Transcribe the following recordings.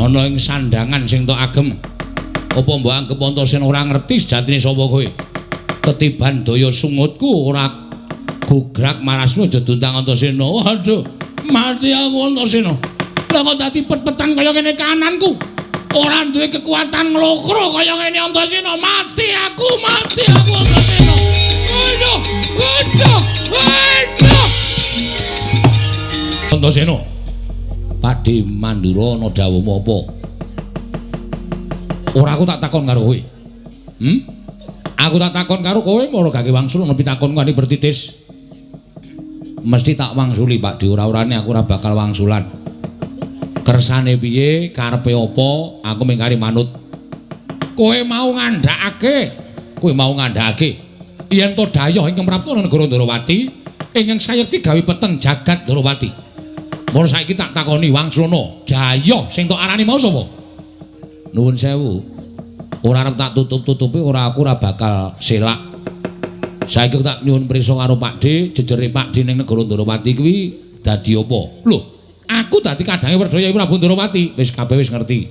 ana ing sandangan sing tok agem. Apa mbok anggep Antasena ora ngerti sejatine sapa kowe? Ketiban daya sungutku ora gugrak marasmu aja duntang Antasena. Waduh, mati aku Antasena. Lah kok dadi pet-petan kaya ngene kananku. Ora duwe kekuatan nglokro kaya ngene Antasena. Mati aku Antasena. Aduh. Antasena. Pakde Mandura ana dawuhmu apa? Ora aku tak takon karo kowe. Aku tak takon karo kowe mara gake wangsul ana pitakonku ani bertitis. Mesti tak wangsuli Pakde, ora-orane aku ora bakal wangsulan. Kersane piye, karepe apa, aku mengkari manut. Kowe mau ngandhakake yen to daya ingkang prapta negara Ndarawati ingkang sayekti gawe peteng jagat Ndarawati. Mula saiki tak takoni Wangsulana, daya sing tok arani mau sapa? Nuwun sewu. Ora arep tak tutup-tutupi aku ora bakal selak. Saiki tak nyuwun prisa karo Pakde, jejere Pakde ning negara Ndarawati kuwi dadi apa? Lho, aku dadi kadange Werdaya Prabu Ndarawati. Wis kabeh wis ngerti.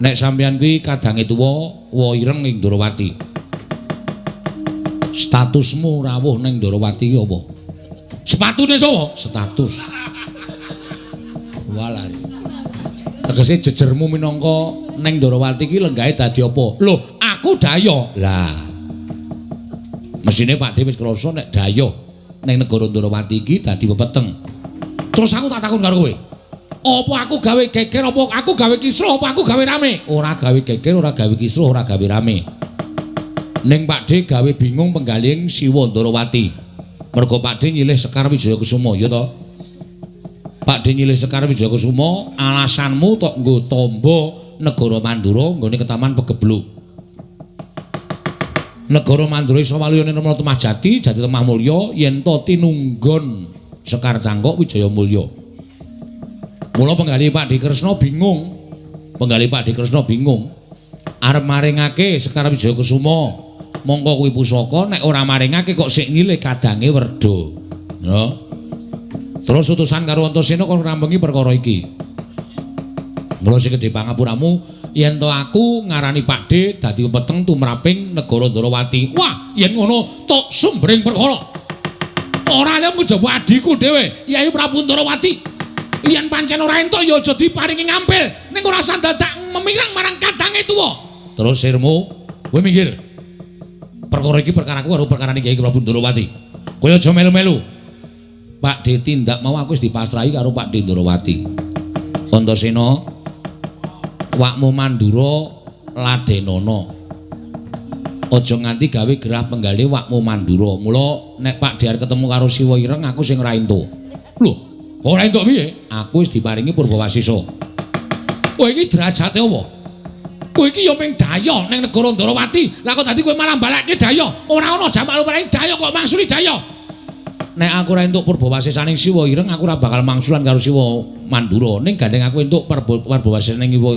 Nek sampeyan kuwi kadange tuwa, wa ireng ing Ndarawati. Statusmu rawuh ning Ndarawati ki apa? Sepatune sapa? Status. Walah. Tegese jejermu minangka ning Ndarawati ki lenggahe dadi apa? Lho, aku Daya. Lah. Mesine Pakde wis krasa nek Daya ning negara Ndarawati iki dadi pepeteng. Terus aku tak takon karo kowe. Apa aku gawe geger apa aku gawe kisruh apa aku gawe rame? Ora gawe geger, ora gawe kisruh, ora gawe rame. Ning Pakde gawe bingung penggaling Siwa Ndarawati. Mergo Pakde nyilih Sekar Wijayakusuma, ya to? Pakde nyilih Sekar Wijayakusuma, alasanmu tok nggo tamba negara Mandura nggone Ketaman Pegebluk. Negara Mandura iso waliyane Rama Tumajati, Jati Lemah Mulya yen to tinunggon Sekar Cangkok Wijaya Mulya. Mula penggali Pakde Kresna bingung. Arep maringake Sekar Wijayakusuma. Mongko kuwi pusaka nek ora maringake kok sik nyilih kadange Werda. Ya. Terus utusan karo Antasena kon ngrambengi perkara iki. Mula sing gedhe pangapuramu yen to aku ngarani Pakde dadi peteng tumraping negara Ndarawati. Wah, yen ngono tok sumbering perkara. Ora lem njaba adiku dhewe, Yai Prabu Ndarawati. Yen pancen ora entuk ya aja diparingi ngampil, ning ora sandadak memirang marang kadange tuwa. Terus sirmu, kowe minggir. Perkara iki perkaraku karo perkarane Kyai Prabu Ndarawati. Kowe aja melu-melu. Pakde tindak mau aku wis dipasrahi karo Pakde Ndarawati. Antasena, wakmu Mandura ladenana. Aja nganti gawe gerah penggali wakmu Mandura. Mula nek Pakde arep ketemu karo Siwa Ireng aku sing ora entuk. Lho, ora entuk piye? Aku wis diparingi Purbawasisa. Kowe iki derajate apa? Kowe iki ya mung Daya ning negara Ndarawati. Lah kok dadi kowe malah balekke Daya? Ora ana jamak lumrahing Daya kok mangsuli Daya. Nek aku ora entuk Purbawasisaning Siwa Ireng, aku ora bakal mangsulan karo Siwa Mandura. Ning gandeng aku entuk Purbawasisaning Iwa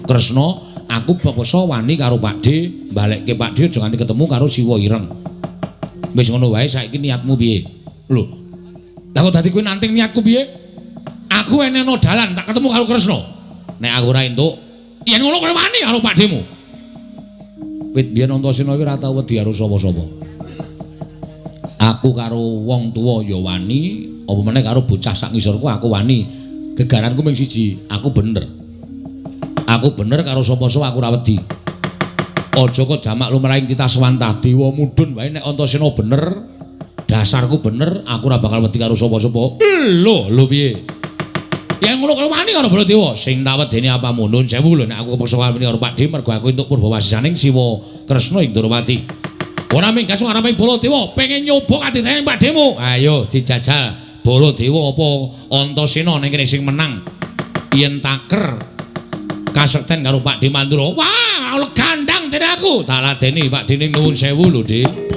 Kresna, aku peksa wani karo Pakde, balekke Pakde aja nganti ketemu karo Siwa Ireng. Wis ngono wae, saiki niatmu piye? Lho. Lah kok dadi kowe nanting niatku piye? Aku eneno dalan tak ketemu karo Kresna. Nek aku ora entuk, yen ngono kowe wani karo Pakdemu. Wit biyen Antasena iki ora tau wedi karo sapa-sapa. Aku karo wong tuwa ya wani, apa meneh karo bocah sak ngisorku aku wani. Gegaranku mung siji, aku bener. Aku bener karo sapa-sapa aku ora wedi. Aja kok jamak lumrahing titah swantah dewa mudhun wae nek Antasena bener, dasarku bener, aku ora bakal wedi karo sapa-sapa. Lho piye? Yang ngono kowe wani karo Baladewa, sing tak wedeni apa munun sewu lho nek aku kepeksa wani karo Pakde mergo aku entuk Purbawasisaning Siwa Kresna ing Ndarawati. Ora minggas ngareping Baladewa, pengen nyoba kadidayane Pakdemu. Ayo dijajal Baladewa apa Antasena ning kene sing menang. Yen taker kasekten karo Pakde Mandura. Wah, gandang dene aku. Tak ladeni Pakde ning nuwun sewu lho, Dik.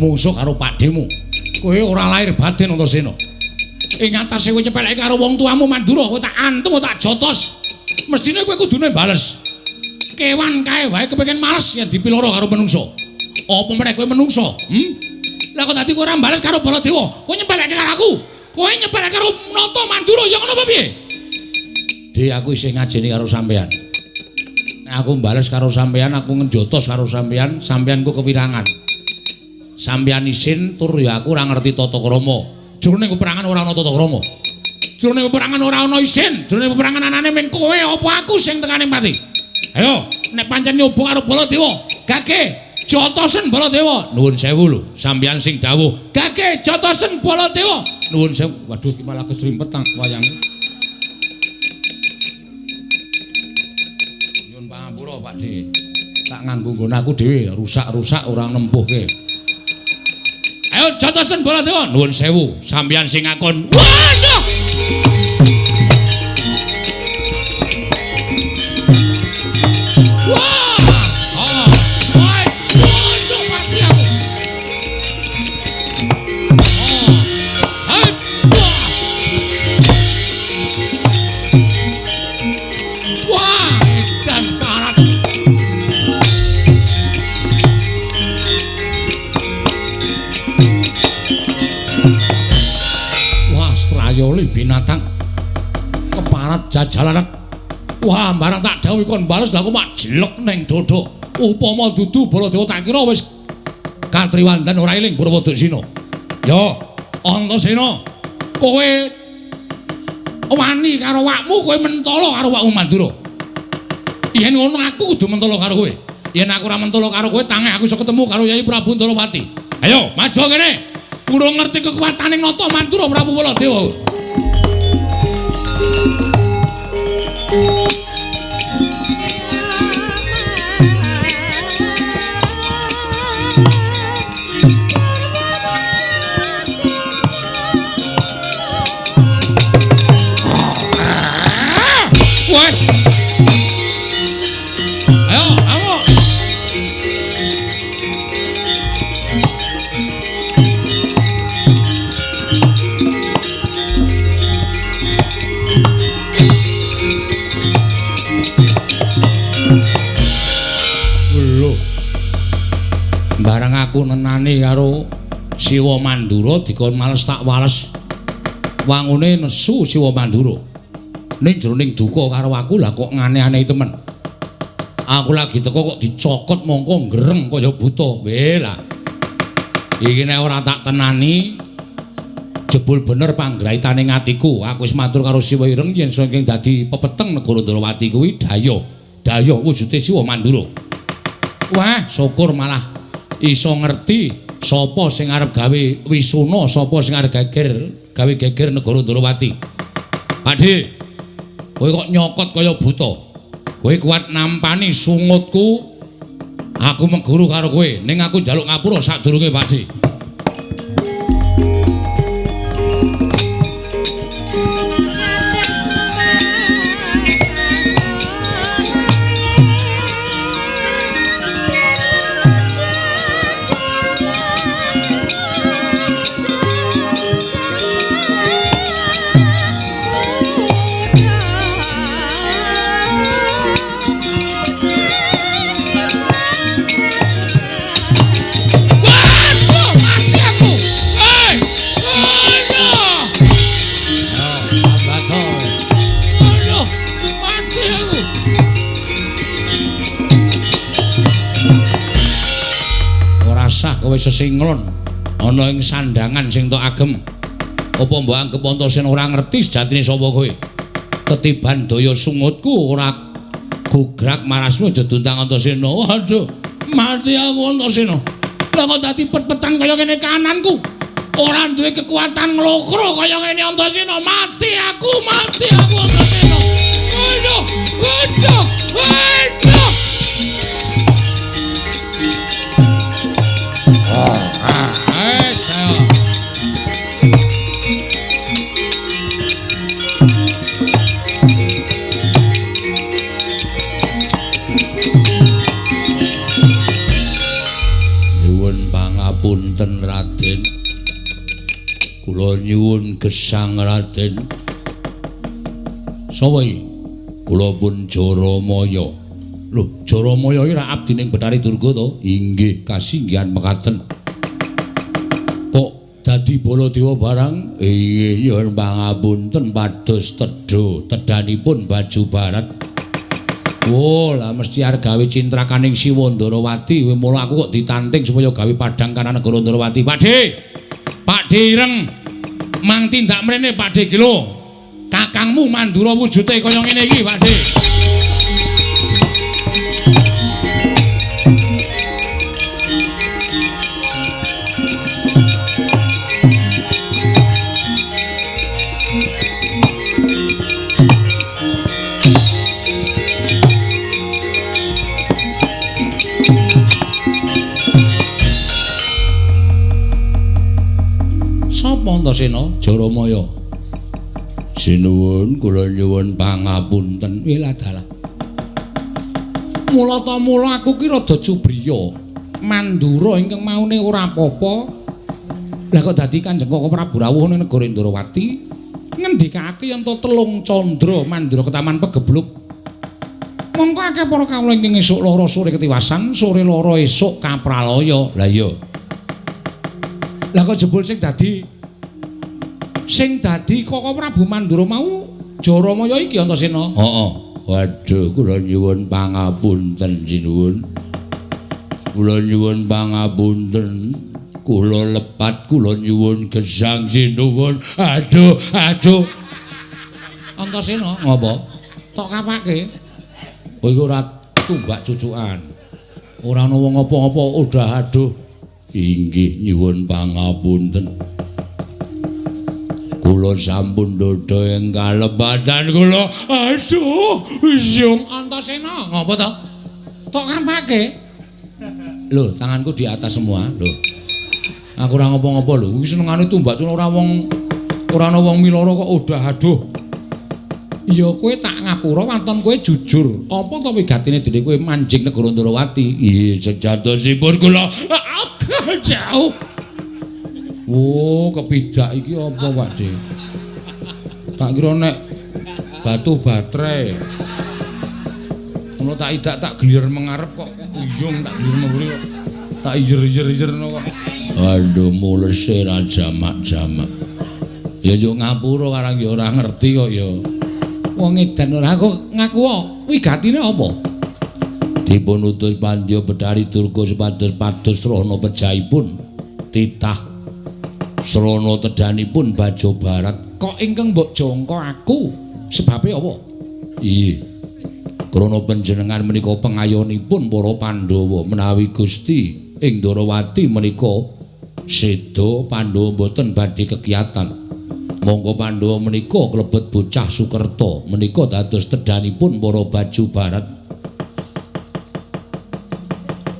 mungsuh karo pakdemu. Kowe ora lahir batin Antasena. Ing atase kowe nyepeleke karo wong tuamu Mandura, kowe tak antem tak jotos. Mestine kowe kudune bales. Kewan kae wae kepengin males yen dipiloro karo menungso. Apa meneh kowe menungso? Lah kok dadi kowe ora bales karo Baladewa? Kowe nyepeleke karo aku. Kowe nyepeleke karo Nata Mandura ya ngono apa piye? Dik aku isih ngajeni karo sampean. Nek aku bales karo sampean, aku ngejotos karo sampean, sampeanku kewirangan. Sampean isin tur ya aku ora ngerti tata krama. Jroning peperangan ora ana tata krama. Jroning peperangan ora ana isin, jroning peperangan anane mung kowe apa aku sing tekaning pati. Ayo, nek pancen nyoba karo Baladewa, gage jotosen Baladewa. Nuwun sewu lho, sampeyan sing dawuh. Gage jotosen Baladewa. Nuwun sewu. Waduh, iki malah kesrimpet tang wayange. Nyuwun pangapura, Pakde. Tak nganggo nggon aku dhewe, rusak-rusak ora nempuhke. Ayo jotosen Baladewa. Nuwun sewu, sampeyan sing ngakon. Waduh! Binatang keparat jajalanan. Wah, barang tak dawuh kon bales lha kok mak jelek ning dodo. Upama dudu Baladewa tak kira wis katriwandan ora eling Brawadasena. Yo, Antasena, kowe wani karo wakmu, kowe mentala karo wakmu Mandura. Yen ngono aku kudu mentala karo kowe. Yen aku ora mentala karo kowe, tangi aku iso ketemu karo Yai Prabu Ndorowati. Ayo, maju kene. Urung ngerti kekuwatane Nata Mandura Prabu Baladewa. Barang aku nenani karo Siwa Mandura dikon males tak wales. Wangune nesu Siwa Mandura. Ning jroning duka karo aku lah kok ngane-anehi temen. Aku lagi teko kok dicokot mongko ngreng kaya buta. Welah. Iki nek ora tak tenani jebul bener panggraitane atiku. Aku wis matur karo Siwa Ireng yen saking dadi pepeteng negara Ndorowati kuwi Daya wujude Siwa Mandura. Wah, syukur malah iso ngerti sapa sing arep gawe wisuna, sapa sing arep gawe geger negara Ndorowati. Pakde, kowe kok nyokot kaya buta. Kowe kuat nampani sungutku. Aku mengguru karo kowe, ning aku njaluk ngapura sadurunge, Pakde. Kowe sesinglon ana ing sandangan sing tok agem. Apa mbok anggap Antasena ora ngerti sejatine sapa kowe? Ketiban daya sungutku ora gugrak marasmu aja duntang Antasena. Waduh, mati aku Antasena. Lah kok dadi pet-petan kaya kene kananku. Ora duwe kekuatan nglokro kaya ngene Antasena. Mati aku Antasena. Waduh. Nuwun pangapunten Kula nyuwun gesang Raden. Sapa iki? Kula pun Jaramaya. Lho, Jaramaya iki ra abdining Betari Durga to? Inggih, kasinggihan mekaten. Kok dadi Baladewa barang? Inggih, nyuwun pangapunten pados tedha tedhanipun Baju Barat. Oh, lah mesti arep gawe cintrakaning Siwa Ndarawati. Mula aku kok ditanting supaya gawe padhang kana negara Ndarawati. Pakde. Pakde ireng. Mang tindak mrene Pakde ki lho. Kakangmu Mandura wujute kaya ngene iki, Pakde. Antasena Jaramaya. Sinuwun kula nyuwun pangapunten. Wela dalah. Mula ta mula aku ki rada cubriya. Mandura ingkang maune ora apa-apa. Lah kok dadi Kanjeng Koko Prabu rawuh ning negara Ndarawati ngendikake yen to telung candra Mandura ketaman pegebluk. Mongko akeh para kawula ingkang esuk lara sore ketiwasan, sore lara esuk kapralaya. Lah iya. Lah kok jebul sing dadi Koko Prabu Mandura mau Jaramaya iki Antasena. Heeh. Waduh, kula nyuwun pangapunten sinuwun. Kula nyuwun pangapunten. Kula lepat kula nyuwun gesang sinuwun. Aduh. Antasena, ngapa? Tok kapake. Kowe iki ora tumbak cucukan. Ora ana wong apa-apa, udah aduh. Inggih nyuwun pangapunten. Kula sampun dodo ing kalebatan kula. Aduh, Yung Antasena. Ngapa to? Tok kapake. Lho, tanganku di atas semua, lho. Aku ora ngopo-ngopo lho. Iki senengane tumbak cuma ora ana wong miloro kok udah aduh. Ya kowe tak ngapura wanton kowe jujur. Apa to wigatine dene kowe manjing negara Ndarawati? Iya, sejatosipun kula jauh. Oh, kepidak iki apa, Pakde? Tak kira nek batu baterai. Ono tak idak tak gelir mengarep kok uyung tak gelir mburi kok. Tak ijer-ijer kok. Aduh, mulese ra jamak-jamak. Ya yo ngapura karang ya ora ngerti kok ya. Wong edan ora kok ngaku wigatine apa? Dipun utus Pandya Betari Durga supados srana pejahipun titah srana tedhanipun Baju Barat. Kok ingkang mbok jangka aku sebabe apa? Iya. Krana panjenengan menika pengayonipun para Pandhawa menawi Gusti ing Ndarawati menika seda Pandhawa boten badhe kegiatan. Monggo Pandhawa menika klebet bocah Sukerta menika dados tedhanipun para Baju Barat.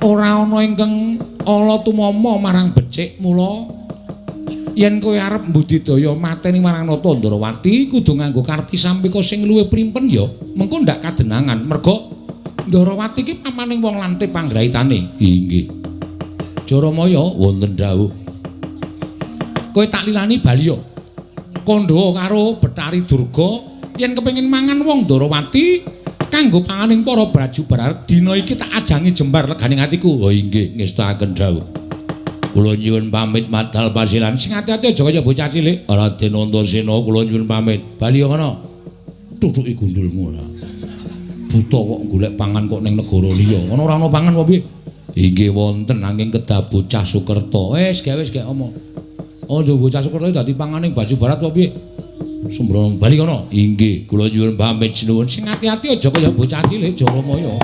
Ora ana ingkang ala tumama marang becik mula yen kowe arep mbudidaya mateni marang Nata Ndarawati kudu nganggo karti sampika sing luwih primpen ya mengko ndak kadenangan merga Ndarawati iki pamaning wong lante panggraitane. Inggih. Jaramaya wonten dawuh. Kowe tak lilani bali ya. Kandha karo Betari Durga yen kepengin mangan wong Ndarawati kanggo panganing para Baju Barat dina iki tak ajangi jembar leganing atiku. Oh inggih ngestakaken dawuh. Kula nyuwun pamit madhal pasilan. Sing ati-ati aja kaya bocah cilik. Raden Antasena kula nyuwun pamit. Bali kana. Tutuki gundulmu ora. Buta kok golek pangan kok ning negara liya. Ana ora ana pangan apa piye? Inggih wonten nanging kedah bocah Sukerta. Wis gawe omong. Oh, bocah Sukerta dadi panganing Baju Barat apa piye? Sembrono bali kana. Inggih, kula nyuwun pamit sinuwun. Sing ati-ati aja kaya bocah cilik Jaramaya.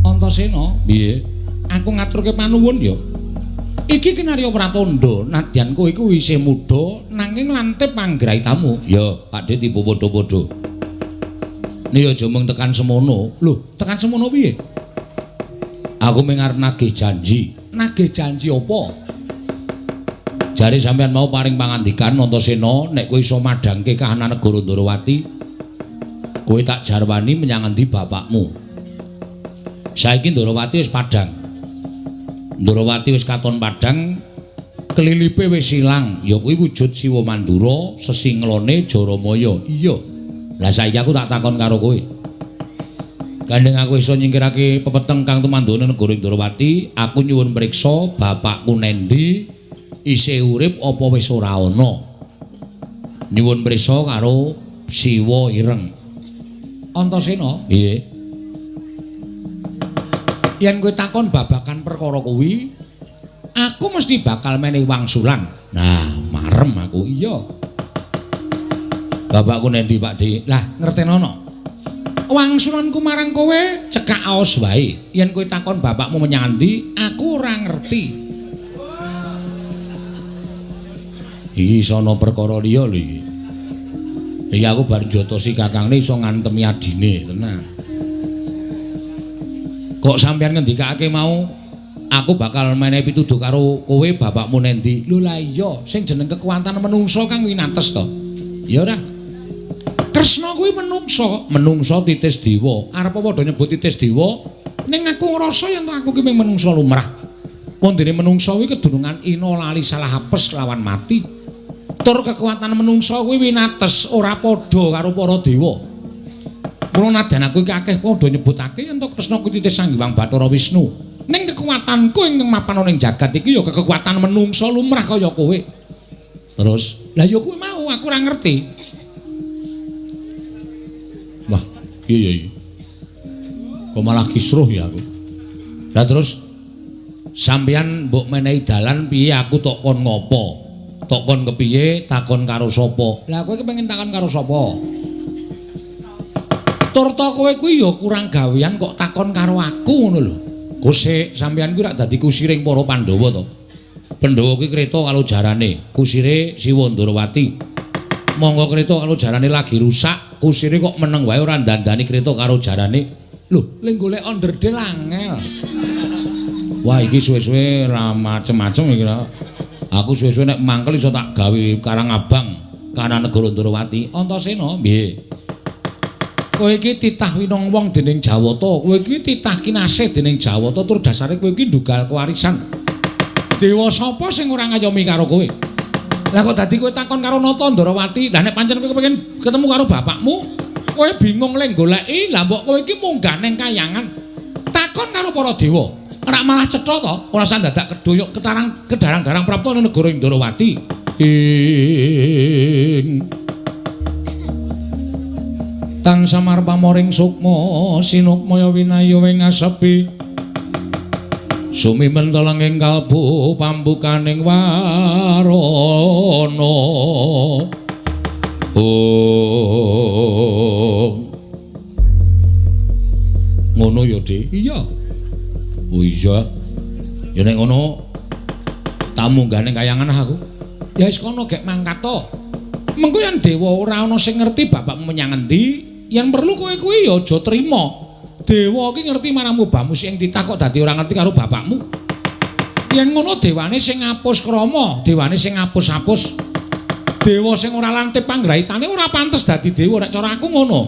Antasena, piye? Aku ngaturke panuwun ya. Iki kinarya pratandha nadyan kowe iku isih muda nanging lante panggraitamu. Ya, Pakde tipu padha-padha. Nek aja mung tekan semono. Lho, tekan semono piye? Aku mung arep nagih janji nagih janji apa? Jare sampean mau paring pangandikan Antasena nek kowe iso madhangke kahanan negara Ndrawati, kowe tak jarwani menyang endi bapakmu. Saiki Ndrawati wis padhang. Ndrawati wis katon padhang, kelilipe wis ilang, ya kuwi wujud Siwa Mandura, sesinglone Jaramaya. Iya. Lah saiki aku tak takon karo kowe. Gandeng aku iso nyingkirake pepeteng kang tumandone negara Ndrawati, aku nyuwun priksa bapakku nendi, isih urip apa wis ora ana. Nyuwun priksa karo Siwa Ireng. Antasena, nggih. Yen kowe takon babakan perkara kuwi, aku mesti bakal menehi wangsulan. Nah, marem aku. Iya. Bapakku nendi, Pakde? Lah, ngertenono. Wangsulanku marang kowe cekak aos wae. Yen kowe takon bapakmu menyang endi, aku ora ngerti. Iki sono perkara liya lho iki. Iki aku bar njotosi kakangne iso ngantemi adine, tenan. Kok sampean ngendikake mau aku bakal menehi pituduh karo kowe bapakmu nendi? Lho lah iya, sing jeneng kekuatan menungso kang winates to. Ya ora. Kresna kuwi menungso titis dewa. Arep padha nyebut titis dewa, ning aku ngrasa yen aku ki menungso lumrah. Wondene menungso kuwi kedunungan ina lali salah apes lawan mati. Tur kekuatan menungso kuwi winates ora padha karo para dewa. Mula nadan aku iki akeh padha nyebutake yen to Kresna kuwi titis Sanghyang Bathara Wisnu. Ning kekuatanku ingkang mapan ning jagat iki ya kekuatan menungso lumrah kaya kowe. Terus, lah ya kuwi mau aku ora ngerti. Wah, iya. Kok malah kisruh ya aku. Lah terus sampeyan mbok menehi dalan piye aku tok kon ngopo? Tok kon kepiye takon karo sapa? Lah kowe kepengin takon karo sapa? Turta kowe kuwi ya kurang gawean kok takon karo aku ngono lho. Kusik sampeyan kuwi rak dadi kusiring para Pandhawa to. Pandhawa kuwi kreta kalau jarane, kusire Siwa Ndrawati. Monggo kreta kalau jarane lagi rusak, kusire kok meneng wae ora ndandani kreta karo jarane. Lho, ling golek onderdil angel. Wah, iki suwe-suwe ra macem-macem iki. Aku suwe-suwe nek mangkel iso tak gawe Karangabang kana negara Ndrawati. Antasena, piye? Kowe iki titah winong wong dening Jawata, kowe iki titah kinasih dening Jawata, tur dasare kowe iki ndunggal kewarisan. Dewa sapa sing ora ngayomi karo kowe? Lah kok dadi kowe takon karo Nata Ndrawati? Lah nek pancen kowe kepengin ketemu karo bapakmu, kowe bingung lek goleki, lah mbok kowe iki munggah ning kayangan. Takon karo para dewa. Ora malah cetha to, ora usah dadak kedoyok kedarang-darang prapta ning negara Ndrawati. Tang samar pamoring sukma sinukmaya winaya wing asepi sumimen telenging kalbu pambukaning warana ngono ya Dik. Iya. Oh iya. Ya nek ngono tamu gane kayangan aku. Ya wis kono gek mangkat to. Mengko yen dewa ora ana sing ngerti bapakmu menyang endi, yen perlu kowe kuwi ya aja trima. Dewa iki ngerti marang mubahmu sing titah kok dadi ora ngerti karo bapakmu. Yen ngono dewane sing ngapus krama, dewane sing ngapus-apus. Dewa sing ora lantip panggrahitane ora pantes dadi dewa nek cara aku ngono.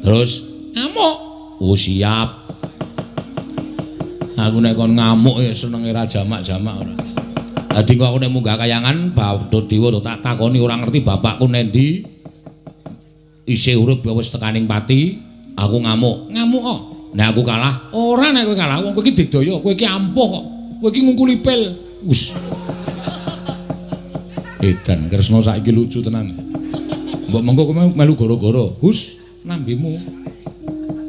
Terus ngamuk. Oh siap. Aku nek kon ngamuk ya senenge ra jamak-jamak ora. Dadi kok aku nek munggah kayangan Bathara Dewa tak takoni ora ngerti bapakku nendi. Isih urip ya wis tekaning pati, aku ngamuk. Ngamuk kok. Nek aku kalah, ora nek kowe kalah, wong kowe iki digdaya, kowe iki ampuh kok. Kowe iki ngungkuli pil. Wus. Edan Kresna saiki lucu tenan. Mbok mengko kowe melu gara-gara. Hus, nambimu.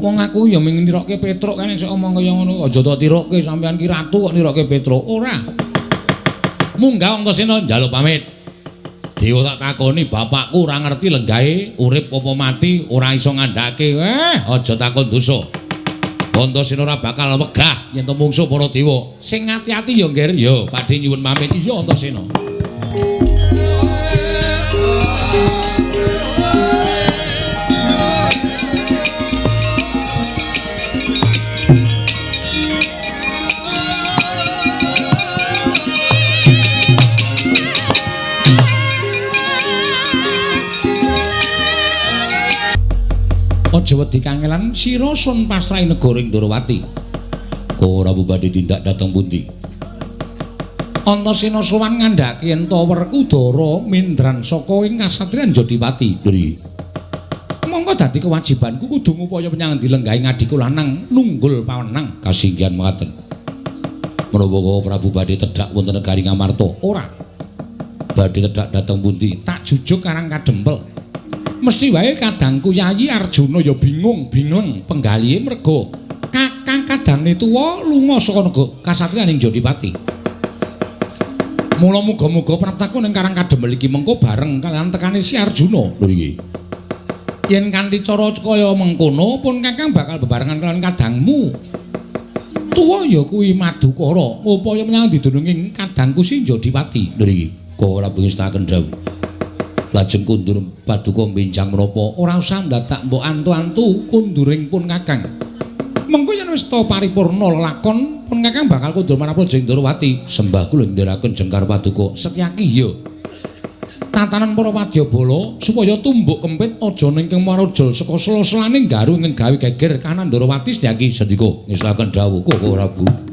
Wong aku ya mung nirokke Petruk kan sik omong kaya ngono. Aja tak tirokke sampean ki ratu kok nirokke Petruk. Ora. Munggah Antasena njaluk pamit. Dewa tak takoni bapakku ora ngerti lenggahe urip apa mati ora iso ngandhake. Aja takon dosa. Antasena ora bakal wegah yen to mungsuh para dewa. Sing ati-ati ya Nger. Ya, Pakde nyuwun pamit. Iya Antasena. kangelan sira sun pasrahi negara ing Ndrawati. Ora badhe tindak dhateng pundi? Antasena sowan ngandhaki yen ta Werkudara mindran saka ing kasatriyan Jodipati. Nggih. Monggo dadi kewajibanku kudu ngupaya menyang dilenggahi ngadiku lanang nunggul pawenang kasinggihan mekaten. Menapa Prabu badhe tedhak wonten negari Ngamarta? Ora. Badhe tedhak dhateng pundi? Tak jujuk Karang Kadempel. Mesti wae kadangku Yayi Arjuna ya bingung penggalihe merga kakang kadange tuwa lunga saka negara kasatriyan ing Jodipati. Mula muga-muga praptaku ning Karang Kadempel iki mengko bareng kaliyan tekane si Arjuna. Lho nggih. Yen kanthi cara kaya mengkono pun kakang bakal bebarengan kaliyan kadangmu. Tuwa ya kuwi Madukara ngupaya menyang didununging kadangku si Jodipati. Lho nggih. Ora bengestaken dawuh. Lajeng kundur Paduka mbenjang menapa ora usah ndadak mbok antu-antu kunduring pun kakang. Mengko yen wis ta paripurna lelakon pun kakang bakal kundur marang Jeng Ndrawati. Sembah kula ndherekaken Jengkar Paduka Setyaki ya. Tatanan para wadyabala supaya tumbuk kempit aja ningkeng marojol saka sela-selane garu ing gawe geger kanan Ndrawati Setyaki sendika ngestaken dawuh kok ora Bu.